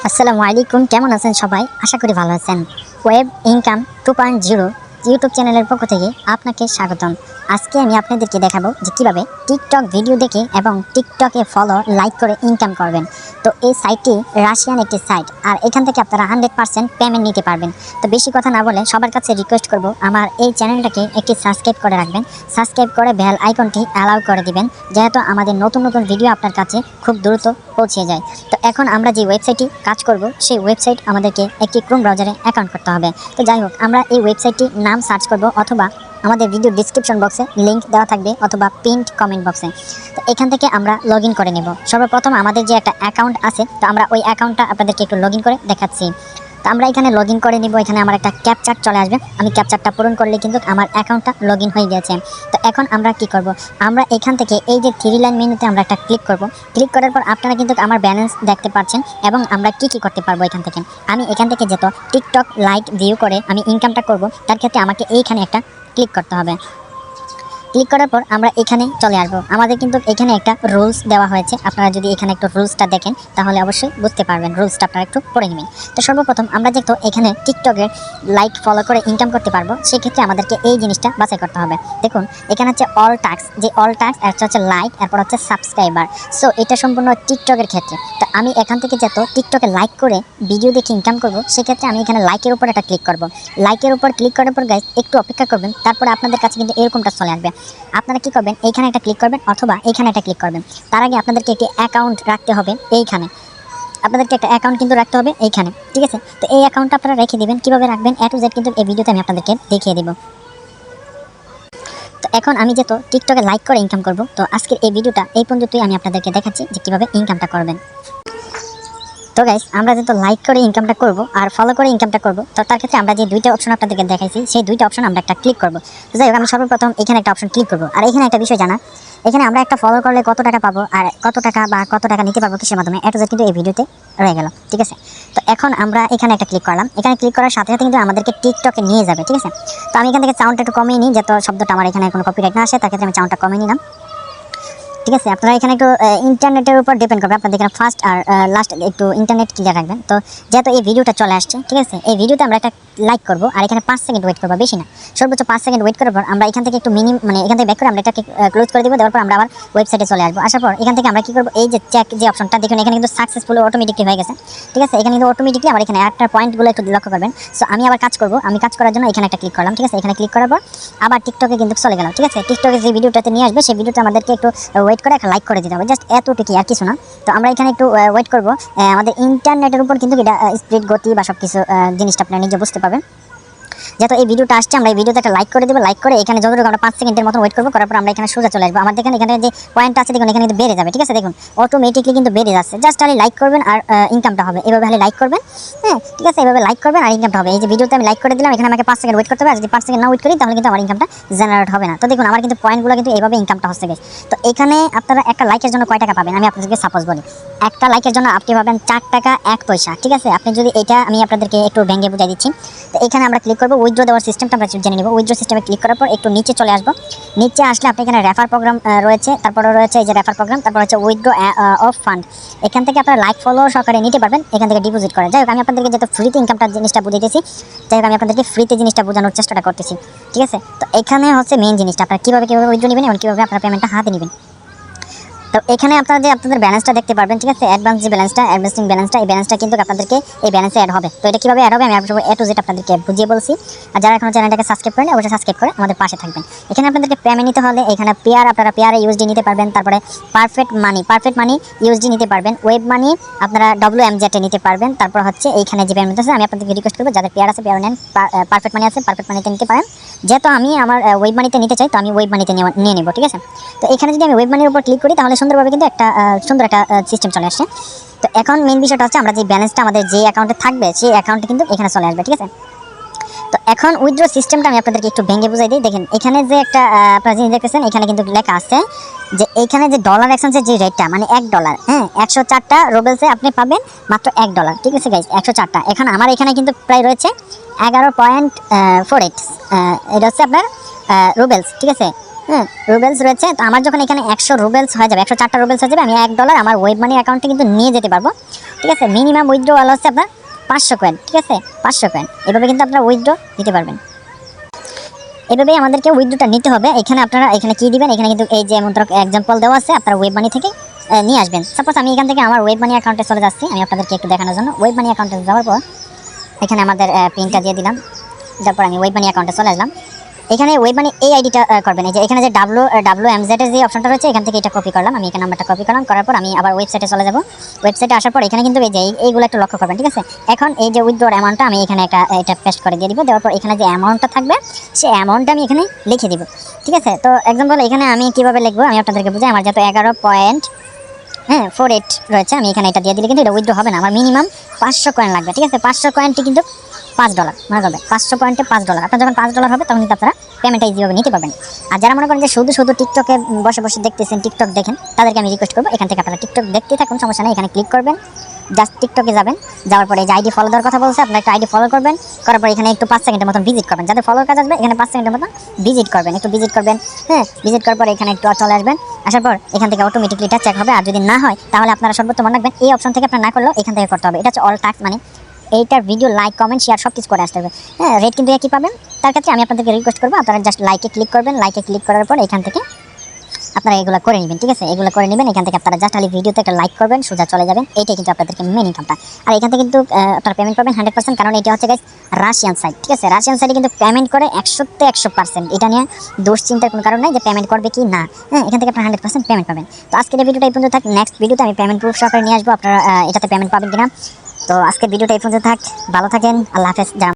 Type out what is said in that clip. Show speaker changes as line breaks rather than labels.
আসসালামু আলাইকুম, কেমন আছেন সবাই? আশা করি ভালো আছেন। ওয়েব ইনকাম 2.0 ইউটিউব চ্যানেলের পক্ষ থেকে আপনাকে স্বাগতম। আজকে আমি আপনাদেরকে দেখাবো যে কীভাবে টিকটক ভিডিও দেখে এবং টিকটকে ফলো লাইক করে ইনকাম করবেন। তো এই সাইটটি রাশিয়ান একটি সাইট, আর এখান থেকে আপনারা 100% পেমেন্ট নিতে পারবেন। তো বেশি কথা না বলে সবার কাছে রিকোয়েস্ট করব, আমার এই চ্যানেলটাকে একটি সাবস্ক্রাইব করে রাখবেন। সাবস্ক্রাইব করে বেল আইকনটি অ্যালাউ করে দিবেন, যেহেতু আমাদের নতুন নতুন ভিডিও আপনার কাছে খুব দ্রুত পৌঁছে যায়। তো এখন আমরা যে ওয়েবসাইটটি কাজ করব, সেই ওয়েবসাইট আমাদেরকে একটি ক্রোম ব্রাউজারে অ্যাকাউন্ট করতে হবে। তো যাই হোক, আমরা এই ওয়েবসাইটটির নাম সার্চ করব, অথবা আমাদের ভিডিও ডিসক্রিপশন বক্সে লিঙ্ক দেওয়া থাকবে, অথবা পিন্ড কমেন্ট বক্সে। তো এখান থেকে আমরা লগ ইন করে নেব। সর্বপ্রথম আমাদের যে একটা অ্যাকাউন্ট আছে, তো আমরা ওই অ্যাকাউন্টটা আপনাদেরকে একটু লগ ইন করে দেখাচ্ছি। তো আমরা এখানে লগ ইন করে নিব। এখানে আমার একটা ক্যাপচার চলে আসবে, আমি ক্যাপচারটা পূরণ করলে কিন্তু আমার অ্যাকাউন্টটা লগ ইন হয়ে গেছে। তো এখন আমরা কি করব, আমরা এখান থেকে এই যে 3 লাইন মেনুতে আমরা একটা ক্লিক করব। ক্লিক করার পর আপনারা কিন্তু আমার ব্যালেন্স দেখতে পাচ্ছেন, এবং আমরা কি কি করতে পারবো এখান থেকে। আমি এখান থেকে যত টিকটক লাইক ভিউ করে আমি ইনকামটা করব, তার ক্ষেত্রে আমাকে এইখানে একটা ক্লিক করতে হবে। ক্লিক করার পর আমরা এখানে চলে আসবো। আমাদের কিন্তু এখানে একটা রুলস দেওয়া হয়েছে, আপনারা যদি এখানে একটু রুলসটা দেখেন তাহলে অবশ্যই বুঝতে পারবেন। রুলসটা আপনারা একটু পড়ে নেবেন। তো সর্বপ্রথম আমরা যেহেতু এখানে টিকটকের লাইক ফলো করে ইনকাম করতে পারবো, সেক্ষেত্রে আমাদেরকে এই জিনিসটা বাছাই করতে হবে। দেখুন এখানে হচ্ছে অল টাস্ক, যে অল টাস্ক একটা হচ্ছে লাইক, এরপর হচ্ছে সাবস্ক্রাইবার। সো এটা সম্পূর্ণ টিকটকের ক্ষেত্রে। তো আমি এখান থেকে যেহেতু টিকটকে লাইক করে ভিডিও দেখে ইনকাম করব, সেক্ষেত্রে আমি এখানে লাইকের উপর একটা ক্লিক করব। লাইকের উপর ক্লিক করার পর গাইস একটু অপেক্ষা করবেন, তারপরে আপনাদের কাছে কিন্তু এরকমটা চলে আসবে। আপনারা কি করবেন, এইখানে একটা ক্লিক করবেন, অথবা এইখানে একটা ক্লিক করবেন। তার আগে আপনাদেরকে একটি অ্যাকাউন্ট রাখতে হবে এইখানে। আপনাদেরকে একটা অ্যাকাউন্ট কিন্তু রাখতে হবে এইখানে, ঠিক আছে? তো এই অ্যাকাউন্টটা আপনারা রেখে দিবেন। কীভাবে রাখবেন A to Z কিন্তু এই ভিডিওতে আমি আপনাদেরকে দেখিয়ে দেবো। তো এখন আমি যেহেতু টিকটকে লাইক করে ইনকাম করব, তো আজকের এই ভিডিওটা এই পর্যন্তই আমি আপনাদেরকে দেখাচ্ছি যে কীভাবে ইনকামটা করবেন। তো গাইস, আমরা যেহেতু লাইক করে ইনকামটা করব আর ফলো করে ইনকামটা করব, তো তার ক্ষেত্রে আমরা যে দুইটা অপশন আপনাদেরকে দেখাইছি, সেই দুইটা অপশন আমরা একটা ক্লিক করব। তো যাই হোক, আমি সর্বপ্রথম এখানে একটা অপশন ক্লিক করব। আর এখানে একটা বিষয় জানা, এখানে আমরা একটা ফলো করলে কত টাকা পাবো, আর কত টাকা বা কত টাকা নিতে পারবো কিসের মাধ্যমে, এটা কিন্তু এই ভিডিওতে রয়ে গেল, ঠিক আছে? তো এখন আমরা এখানে একটা ক্লিক করলাম। এখানে ক্লিক করার সাথে সাথে কিন্তু আমাদেরকে টিকটকে নিয়ে যাবে, ঠিক আছে? তো আমি এখান থেকে সাউন্ডটা একটু কমিয়ে নিই, যাতে শব্দটা আমার এখানে কোনো কপিরাইট না আসে, তার ক্ষেত্রে আমি সাউন্ডটা কমিয়ে নিলাম, ঠিক আছে? আপনারা এখানে একটু ইন্টারনেটের উপর ডিপেন্ড করবে, আপনাদের এখানে ফার্স্ট আর লাস্ট একটু ইন্টারনেট ক্লিয়ার রাখবেন। তো যেহেতু এই ভিডিওটা চলে আসছে, ঠিক আছে, এই ভিডিওতে আমরা একটা লাইক করবো, আর এখানে 5 সেকেন্ড ওয়েট করবো, বেশি না, সর্বোচ্চ 5 সেকেন্ড ওয়েট করার পর আমরা এখান থেকে একটু মানে এখান থেকে ব্যাক করে আমরা এটাকে ক্লোজ করে দেবো। দেওয়ার পর আমরা আবার ওয়েবসাইটে চলে আসবো। আসার পর এখান থেকে আমরা কি করবো, এই যে চেক যে অপশনটা দেখুন, এখানে কিন্তু সাকসেসফুল অটোমেটিকলি হয়ে গেছে, ঠিক আছে? এখানে কিন্তু অটোমেটিকলি আমার এখানে একটা পয়েন্টগুলো একটু লক্ষ্য করবেন। সো আমি আবার কাজ করবো, আমি কাজ করার জন্য এখানে একটা ক্লিক করলাম, ঠিক আছে? এখানে ক্লিক করার পর আবার টিকটকে কিন্তু চলে গেল, ঠিক আছে? টিকটকে যে ভিডিওটাতে নিয়ে আসবে, সেই ভিডিওটা আমাদেরকে একটু ওয়েট করে একটা লাইক করে দিতে হবে, জাস্ট এতটুকুই, আর কিছু না। তো আমরা এখানে একটু ওয়েট করবো। আমাদের ইন্টারনেটের উপর কিন্তু এটা স্পিড, গতি বা সব কিছু জিনিসটা আপনারা নিজে বুঝতে পারবেন। যেহেতু এই ভিডিওটা আসছে, আমরা এই ভিডিওতে একটা লাইক করে দেবো। লাইক করে এখানে যতটুকু আমরা 5 সেকেন্ডের মতো ওয়েট করবো, করার পর আমরা এখানে সোজা চলে আসবো। আমাদের এখানে যে পয়েন্ট আছে দেখুন, এখানে কিন্তু বেড়ে যাবে, ঠিক আছে? দেখুন অটোমেটিকলি কিন্তু বেড়ে যাচ্ছে। জাস্ট খালি লাইক করবেন আর ইনকামটা হবে। এভাবে খালি লাইক করবেন, হ্যাঁ, ঠিক আছে? এভাবে লাইক করবেন আর ইনকামটা হবে। এই যে ভিডিওতে আমি লাইক করে দিলাম, এখানে আমাকে 5 সেকেন্ড ওয়েট করতে হবে। আর যদি 5 সেকেন্ড না ওয়েট করি, তাহলে কিন্তু আমার ইনকামটা জেনারেট হবে না। তো দেখুন আমার কিন্তু পয়েন্টগুলো কিন্তু এইভাবে ইনকামটা হচ্ছে গেছে। তো এখানে আপনারা একটা লাইকের জন্য কয় টাকা পাবেন, আমি আপনাদেরকে সাপোজ বলি। একটা লাইকের জন্য আপনি পাবেন 4 টাকা 1 পয়সা, ঠিক আছে? আপনি যদি এটা, আমি আপনাদেরকে একটু ভেঙে বুঝাই দিচ্ছি। তো এখানে আমরা ক্লিক করবো, উইথড্র দেওয়ার সিস্টেমটা আমরা জেনে নেব। উইথড্র সিস্টেমে ক্লিক করার পর একটু নিচে চলে আসবো। নিচে আসলে আপনি এখানে রেফার প্রোগ্রাম রয়েছে, তারপরে রয়েছে এই যে রেফার প্রোগ্রাম, তারপর হচ্ছে উইথড্র অফ ফান্ড। এখান থেকে আপনারা লাইক ফলো সহকারে নিতে পারবেন, এখান থেকে ডিপোজিট করে। যাই হোক, আমি আপনাদেরকে যেহেতু ফ্রিতে ইনকামটা জিনিসটা বুঝাইতেছি, যাই হোক আমি আপনাদেরকে ফ্রিতে জিনিসটা বোঝানোর চেষ্টাটা করতেছি, ঠিক আছে? তো এখানে হচ্ছে মেইন জিনিসটা, আপনারা কীভাবে উইথড্র নেবেন এবং কীভাবে আপনারা পেমেন্টটা হাতে নেবেন। তো এখানে আপনারা যে আপনাদের ব্যালেন্সটা দেখতে পারবেন, ঠিক আছে? অ্যাডভান্স যে ব্যালেন্সটা, অ্যাডভান্সিং ব্যালেন্সটা, এই ব্যালেন্সটা কিন্তু আপনাদেরকে এই ব্যালেন্সে অ্যাড হবে। তো এটা কীভাবে অ্যাড হবে আমি A to Z আপনাদেরকে বুঝিয়ে বলছি। আর যারা এখনো চ্যানেলটাকে সাবস্ক্রাইব করেন, অবশ্যই সাবস্ক্রাইব করে আমাদের পাশে থাকবেন। এখানে আপনাদেরকে পেমেন্ট নিতে হলে এখানে আপনারা পেয়ারে ইউএসডি নিতে পারবেন, তারপরে পারফেক্ট মানি ইউএসডি নিতে পারবেন, ওয়েব মানি আপনারা WMZ নিতে পারবেন। তারপর হচ্ছে এইখানে যে পেমেন্ট আছে, আমি আপনাদেরকে রিকোয়েস্ট করবো যাদের পেয়ার আছে পেয়ার নেন, পারফেক্ট মানি আছে পারফেক্ট মানিতে নিতে পারেন। যেহেতু আমি আমার ওয়েব মানিতে নিতে চাই, তো আমি ওয়েব মানিতে নিয়ে নেব, ঠিক আছে? তো এখানে যদি আমি ওয়েব মানির উপর ক্লিক করি, তাহলে সুন্দরভাবে কিন্তু একটা সুন্দর একটা সিস্টেম চলে আসছে। তো এখন মেইন বিষয়টা হচ্ছে আমরা যে ব্যালেন্সটা আমাদের যে অ্যাকাউন্টে থাকবে, সেই অ্যাকাউন্টে কিন্তু এখানে চলে আসবে, ঠিক আছে? তো এখন উইথড্র সিস্টেমটা আমি আপনাদেরকে একটু ভেঙে বুঝাই দিই। দেখেন এখানে যে একটা আপনারা জিনিস দেখতেছেন, এখানে কিন্তু লেখা আছে যে এইখানে যে ডলার এক্সচেঞ্জের যে রেটটা, মানে $1, হ্যাঁ, 104টা রুবেলসে আপনি পাবেন মাত্র $1, ঠিক আছে গাইজ? 104টা। এখন আমার এখানে কিন্তু প্রায় রয়েছে 11.48, এটা হচ্ছে আপনার রুবেলস, ঠিক আছে? হ্যাঁ রুবেলস রয়েছে। তো আমার যখন এখানে 100 রুবেলস হয়ে যাবে, 104টা রুবেলস হয়ে যাবে, আমি $1 আমার ওয়েব মানি অ্যাকাউন্টে কিন্তু নিয়ে যেতে পারবো। ঠিক আছে, মিনিমাম উইথড্রওয়াল হচ্ছে আপনার 500 কয়েন। ঠিক আছে, 500 কয়েন, এভাবে কিন্তু আপনারা উইথড্র দিতে পারবেন। এভাবেই আমাদেরকে উইথড্রটা নিতে হবে। এখানে আপনারা এখানে কি দিবেন, এখানে কিন্তু এই যে এক্সাম্পল দেওয়া আছে, আপনারা ওয়েব মানি থেকে নিয়ে আসবেন। সাপোজ আমি এখান থেকে আমার ওয়েব মানি অ্যাকাউন্টে চলে যাচ্ছি, আমি আপনাদেরকে একটু দেখানোর জন্য। ওয়েব মানি অ্যাকাউন্টে যাওয়ার পর এখানে আমাদের পিনটা দিয়ে দিলাম, তারপর আমি ওয়েব মানি অ্যাকাউন্টে চলে আসলাম। এখানে ওয়েব মানি এই আইডিটা করবেন, এই যে এখানে যে WMZ এর যে অপশনটা রয়েছে, এখান থেকে এটা কপি করলাম, আমি এখানে নাম্বারটা কপি করলাম, করার পর আমি আবার ওয়েবসাইটে চলে যাব। ওয়েবসাইটে আসার পর এখানে কিন্তু এই যে এইগুলো একটু লক্ষ্য করবেন। ঠিক আছে, এখন এই যে উইথড্রর অ্যামাউন্টটা আমি এখানে এটা পেস্ট করে দিয়ে দিব। দেওয়ার পর এখানে যে অ্যামাউন্টটা থাকবে সেই অ্যামাউন্টটা আমি এখানে লিখে দিব। ঠিক আছে, তো এক্সাম্পল এখানে আমি কিভাবে লিখবো আমি আপনাদেরকে বুঝাই। আমার যেহেতু 11.48 রয়েছে, আমি এখানে এটা দিয়ে দিলে কিন্তু এটা উইথড্র হবে না, আমার মিনিমাম 500 কয়েন লাগবে। ঠিক আছে, 500 কয়েনটি কিন্তু $5 মনে করবে, 500 পয়েন্টে $5। আপনার যখন $5 হবে তখন কিন্তু আপনারা পেমেন্টটা ইজিভাবে নিতে পারবেন। আর যারা মনে করেন যে শুধু টিকটকে বসে বসে দেখতেছেন, টিকটক দেখেন, তাদেরকে আমি রিকোয়েস্ট করবো এখান থেকে আপনারা টিকটক দেখতে থাকুন, সমস্যা নেই। এখানে ক্লিক করবেন, জাস্ট টিকটকে যাবেন, যাওয়ার পরে এই যে আইডি ফলো দেওয়ার কথা বলছে, আপনারা একটা আইডি ফলো করবেন, করার পর এখানে একটু 5 সেকেন্ডের মতন ভিজিট করবেন। যাদের ফলোর কাজ আসবে এখানে 5 সেকেন্ডের মতন ভিজিট করবেন, একটু ভিজিট করবেন। হ্যাঁ, ভিজিট করার পর এখানে একটু চলে আসবেন, আসার পর এখান থেকে অটোমেটিকলি এটা চেক হবে। আর যদি না হয় তাহলে আপনারা সর্বোত্তম মনে রাখবেন এই অপশন থেকে আপনারা না করলেও এখান থেকে করতে হবে। এটা হচ্ছে অল টাস্ক, মানে এইটার ভিডিও লাইক কমেন্ট শেয়ার সব কিছু করে আসতে হবে। হ্যাঁ, রেট কিন্তু একই পাবেন। তার ক্ষেত্রে আমি আপনাদেরকে রিকোয়েস্ট করবো আপনারা জাস্ট লাইকে ক্লিক করবেন। লাইকে ক্লিক করার পর এখান থেকে আপনারা এগুলো করে নেবেন। ঠিক আছে, এগুলো করে নেবেন। এখান থেকে আপনারা জাস্ট খালি ভিডিওতে একটা লাইক করবেন, সোজা চলে যাবেন। এইটাই কিন্তু আপনাদেরকে মেন ইনকামটা। আর এখান থেকে কিন্তু আপনারা পেমেন্ট করবেন 100%, কারণ এটা হচ্ছে গাইস রাশিয়ান সাইট। ঠিক আছে, রাশিয়ান সাইটে কিন্তু পেমেন্ট করে 100তে 100%। এটা নিয়ে দুশ্চিন্তার কোনো কারণ নাই যে পেমেন্ট করবে কি না। হ্যাঁ, এখান থেকে আপনারা 100% পেমেন্ট পাবেন। তো আজকের এই ভিডিওটা এই পর্যন্ত থাক। নেক্সট ভিডিওতে আমি পেমেন্ট প্রুফ সহকারে নিয়ে আসবো, আপনারা এটাতে পেমেন্ট পাবেন কিনা। তো আজকের ভিডিওটা এই পর্যন্ত থাক, ভালো থাকেন, আল্লাহ হাফেজ।